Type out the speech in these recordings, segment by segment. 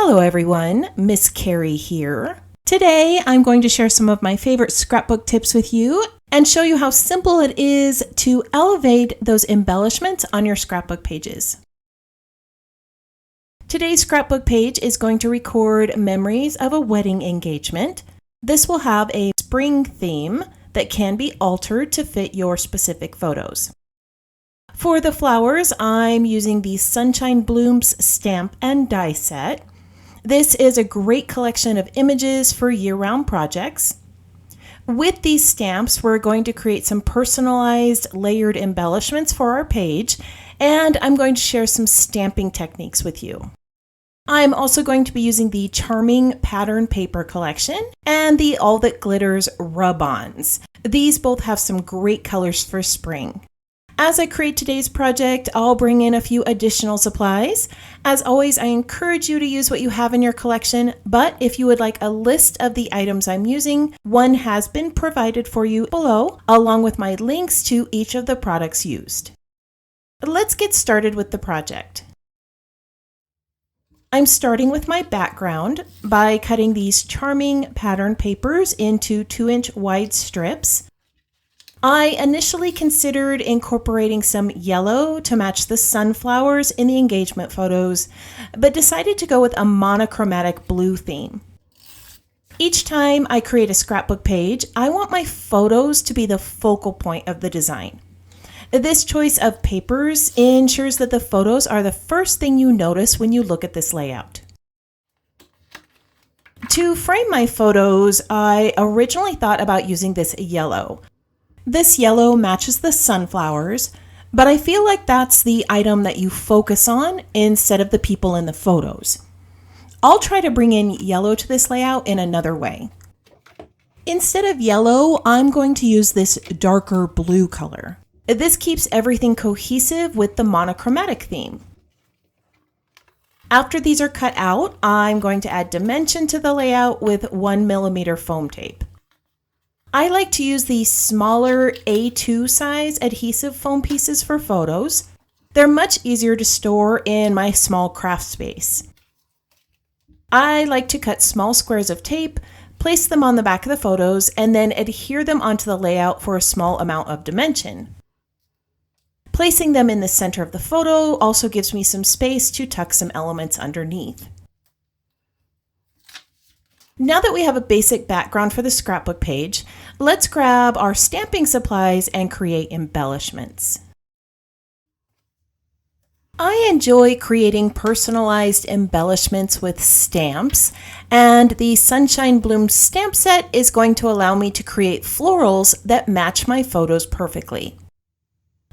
Hello everyone, Miss Carrie here. Today I'm going to share some of my favorite scrapbook tips with you and show you how simple it is to elevate those embellishments on your scrapbook pages. Today's scrapbook page is going to record memories of a wedding engagement. This will have a spring theme that can be altered to fit your specific photos. For the flowers, I'm using the Sunshine Blooms stamp and die set. This is a great collection of images for year-round projects. With these stamps, we're going to create some personalized layered embellishments for our page, and I'm going to share some stamping techniques with you. I'm also going to be using the charming pattern paper collection and the All That Glitters rub-ons. These both have some great colors for spring. As I create today's project, I'll bring in a few additional supplies. As always, I encourage you to use what you have in your collection, but if you would like a list of the items I'm using, one has been provided for you below, along with my links to each of the products used. Let's get started with the project. I'm starting with my background by cutting these charming pattern papers into 2-inch wide strips. I initially considered incorporating some yellow to match the sunflowers in the engagement photos, but decided to go with a monochromatic blue theme. Each time I create a scrapbook page, I want my photos to be the focal point of the design. This choice of papers ensures that the photos are the first thing you notice when you look at this layout. To frame my photos, I originally thought about using this yellow. This yellow matches the sunflowers, but I feel like that's the item that you focus on instead of the people in the photos. I'll try to bring in yellow to this layout in another way. Instead of yellow, I'm going to use this darker blue color. This keeps everything cohesive with the monochromatic theme. After these are cut out, I'm going to add dimension to the layout with 1mm foam tape. I like to use the smaller A2 size adhesive foam pieces for photos. They're much easier to store in my small craft space. I like to cut small squares of tape, place them on the back of the photos, and then adhere them onto the layout for a small amount of dimension. Placing them in the center of the photo also gives me some space to tuck some elements underneath. Now that we have a basic background for the scrapbook page, let's grab our stamping supplies and create embellishments. I enjoy creating personalized embellishments with stamps, and the Sunshine Bloom stamp set is going to allow me to create florals that match my photos perfectly.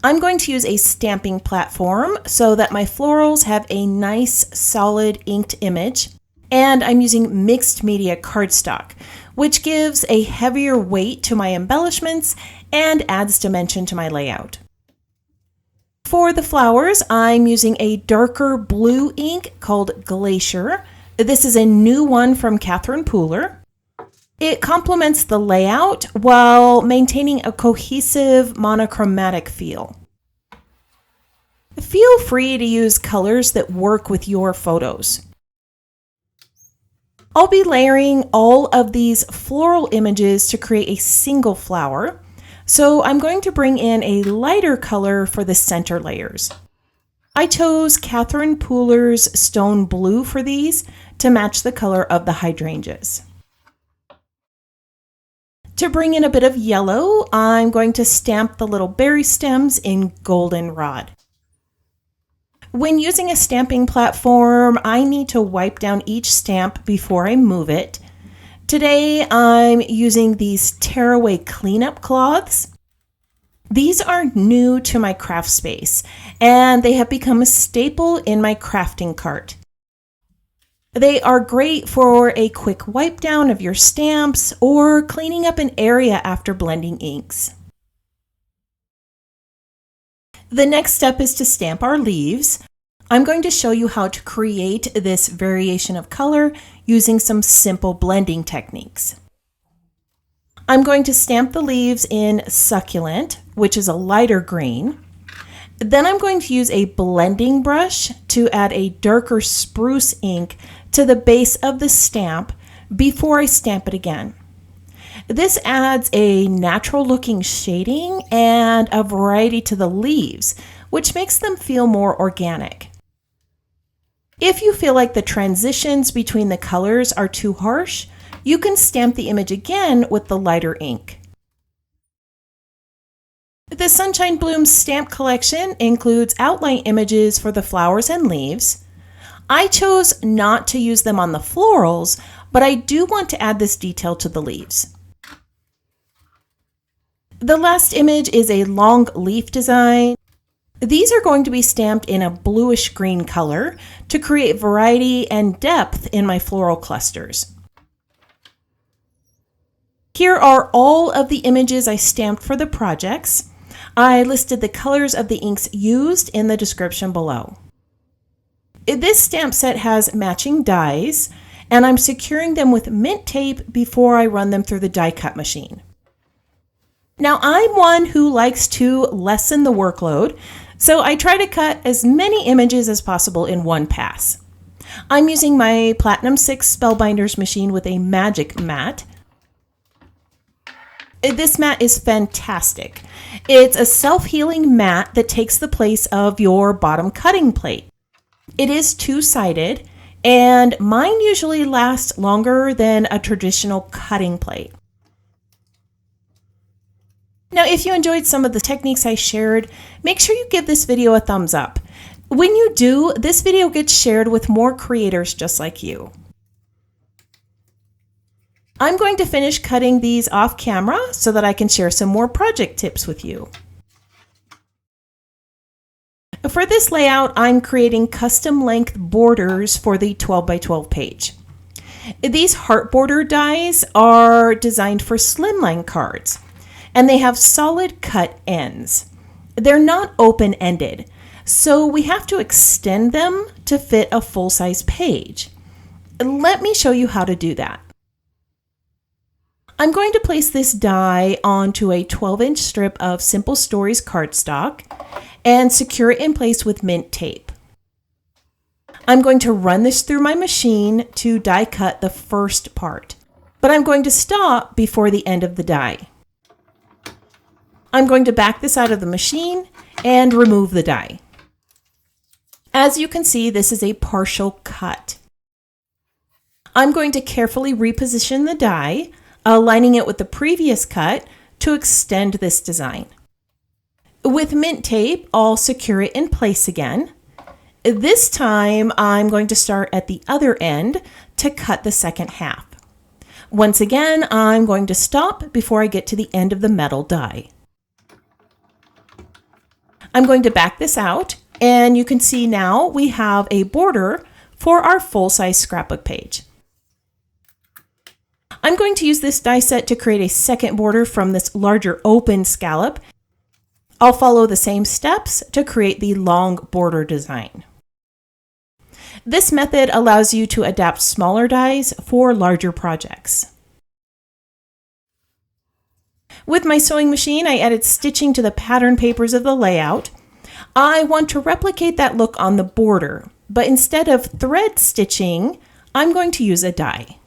I'm going to use a stamping platform so that my florals have a nice, solid inked image. And I'm using mixed media cardstock, which gives a heavier weight to my embellishments and adds dimension to my layout. For the flowers, I'm using a darker blue ink called Glacier. This is a new one from Pooler. It complements the layout while maintaining a cohesive monochromatic feel. Feel free to use colors that work with your photos. I'll be layering all of these floral images to create a single flower, so I'm going to bring in a lighter color for the center layers. I chose Pooler's Stone Blue for these to match the color of the hydrangeas. To bring in a bit of yellow, I'm going to stamp the little berry stems in goldenrod. When using a stamping platform, I need to wipe down each stamp before I move it. Today, I'm using these tearaway cleanup cloths. These are new to my craft space, and they have become a staple in my crafting cart. They are great for a quick wipe down of your stamps or cleaning up an area after blending inks. The next step is to stamp our leaves. I'm going to show you how to create this variation of color using some simple blending techniques. I'm going to stamp the leaves in Succulent, which is a lighter green. Then I'm going to use a blending brush to add a darker spruce ink to the base of the stamp before I stamp it again. This adds a natural looking shading and a variety to the leaves, which makes them feel more organic. If you feel like the transitions between the colors are too harsh, you can stamp the image again with the lighter ink. The Sunshine Blooms stamp collection includes outline images for the flowers and leaves. I chose not to use them on the florals, but I do want to add this detail to the leaves. The last image is a long leaf design. These are going to be stamped in a bluish green color to create variety and depth in my floral clusters. Here are all of the images I stamped for the projects. I listed the colors of the inks used in the description below. This stamp set has matching dies, and I'm securing them with mint tape before I run them through the die cut machine. Now, I'm one who likes to lessen the workload, so I try to cut as many images as possible in one pass. I'm using my Platinum 6 Spellbinders machine with a magic mat. This mat is fantastic. It's a self-healing mat that takes the place of your bottom cutting plate. It is two-sided, and mine usually lasts longer than a traditional cutting plate. Now, if you enjoyed some of the techniques I shared, make sure you give this video a thumbs up. When you do, this video gets shared with more creators just like you. I'm going to finish cutting these off camera so that I can share some more project tips with you. For this layout, I'm creating custom length borders for the 12 by 12 page. These heart border dies are designed for slimline cards, and they have solid cut ends. They're not open-ended, so we have to extend them to fit a full-size page. Let me show you how to do that. I'm going to place this die onto a 12-inch strip of Simple Stories cardstock and secure it in place with mint tape. I'm going to run this through my machine to die cut the first part, but I'm going to stop before the end of the die. I'm going to back this out of the machine and remove the die. As you can see, this is a partial cut. I'm going to carefully reposition the die, aligning it with the previous cut to extend this design. With mint tape, I'll secure it in place again. This time, I'm going to start at the other end to cut the second half. Once again, I'm going to stop before I get to the end of the metal die. I'm going to back this out, and you can see now we have a border for our full-size scrapbook page. I'm going to use this die set to create a second border from this larger open scallop. I'll follow the same steps to create the long border design. This method allows you to adapt smaller dies for larger projects. With my sewing machine, I added stitching to the pattern papers of the layout. I want to replicate that look on the border, but instead of thread stitching, I'm going to use a die.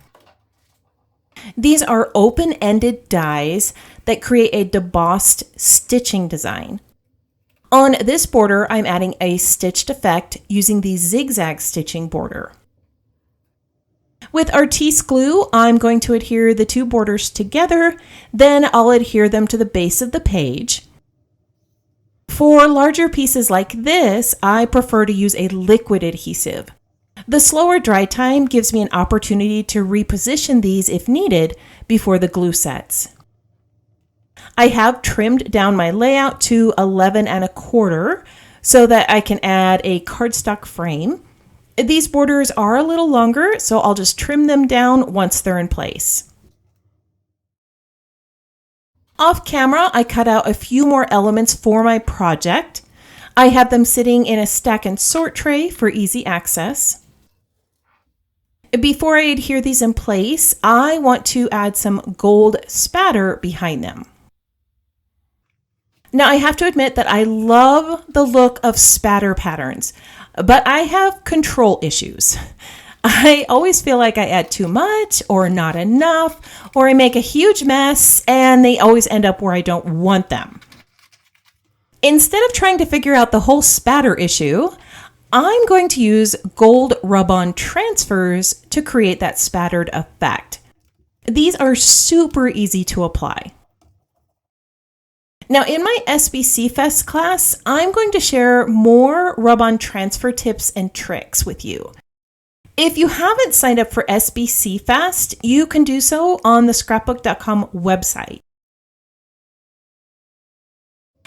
These are open-ended dies that create a debossed stitching design. On this border, I'm adding a stitched effect using the zigzag stitching border. With Artiste glue, I'm going to adhere the two borders together, then I'll adhere them to the base of the page. For larger pieces like this, I prefer to use a liquid adhesive. The slower dry time gives me an opportunity to reposition these if needed before the glue sets. I have trimmed down my layout to 11 1/4 so that I can add a cardstock frame. These borders are a little longer, so I'll just trim them down once they're in place. Off camera, I cut out a few more elements for my project. I have them sitting in a stack and sort tray for easy access. Before I adhere these in place, I want to add some gold spatter behind them. Now, I have to admit that I love the look of spatter patterns, but I have control issues. I always feel like I add too much or not enough, or I make a huge mess and they always end up where I don't want them. Instead of trying to figure out the whole spatter issue, I'm going to use gold rub-on transfers to create that spattered effect. These are super easy to apply. Now, in my SBC Fest class, I'm going to share more rub-on transfer tips and tricks with you. If you haven't signed up for SBC Fest, you can do so on the Scrapbook.com website.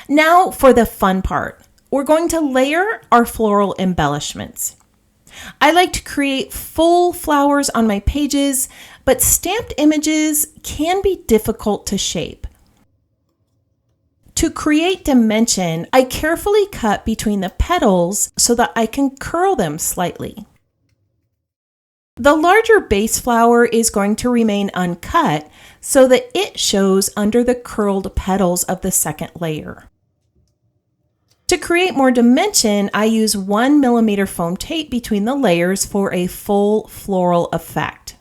Now for the fun part. We're going to layer our floral embellishments. I like to create full flowers on my pages, but stamped images can be difficult to shape. To create dimension, I carefully cut between the petals so that I can curl them slightly. The larger base flower is going to remain uncut so that it shows under the curled petals of the second layer. To create more dimension, I use 1mm foam tape between the layers for a full floral effect.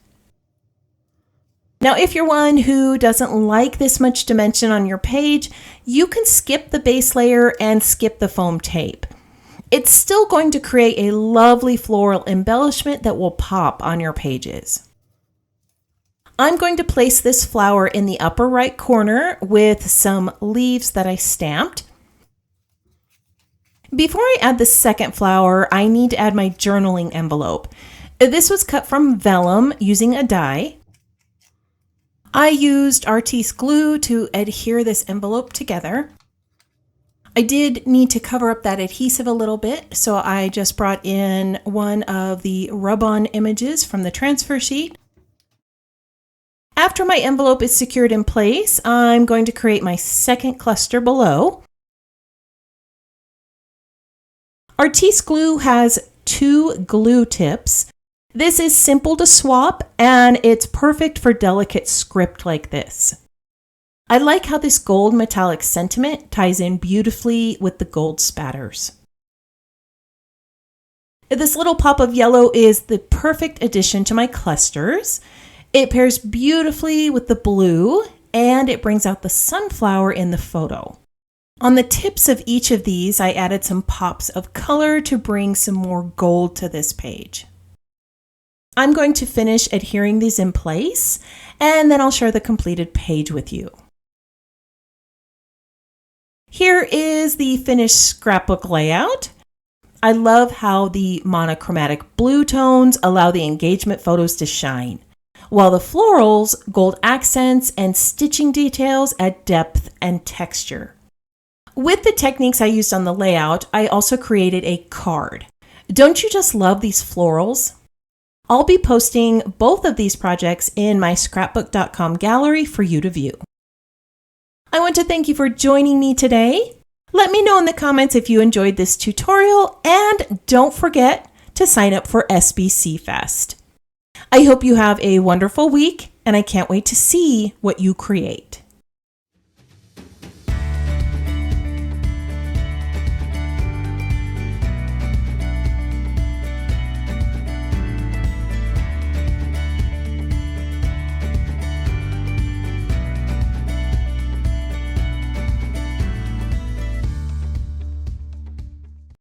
Now, if you're one who doesn't like this much dimension on your page, you can skip the base layer and skip the foam tape. It's still going to create a lovely floral embellishment that will pop on your pages. I'm going to place this flower in the upper right corner with some leaves that I stamped. Before I add the second flower, I need to add my journaling envelope. This was cut from vellum using a die. I used artiste glue to adhere this envelope together. I did need to cover up that adhesive a little bit, so I just brought in one of the rub-on images from the transfer sheet. After my envelope is secured in place, I'm going to create my second cluster below. Artiste glue has 2 glue tips. This is simple to swap, and it's perfect for delicate script like this. I like how this gold metallic sentiment ties in beautifully with the gold spatters. This little pop of yellow is the perfect addition to my clusters. It pairs beautifully with the blue, and it brings out the sunflower in the photo. On the tips of each of these, I added some pops of color to bring some more gold to this page. I'm going to finish adhering these in place, and then I'll share the completed page with you. Here is the finished scrapbook layout. I love how the monochromatic blue tones allow the engagement photos to shine, while the florals, gold accents, and stitching details add depth and texture. With the techniques I used on the layout, I also created a card. Don't you just love these florals? I'll be posting both of these projects in my Scrapbook.com gallery for you to view. I want to thank you for joining me today. Let me know in the comments if you enjoyed this tutorial, and don't forget to sign up for SBC Fest. I hope you have a wonderful week, and I can't wait to see what you create.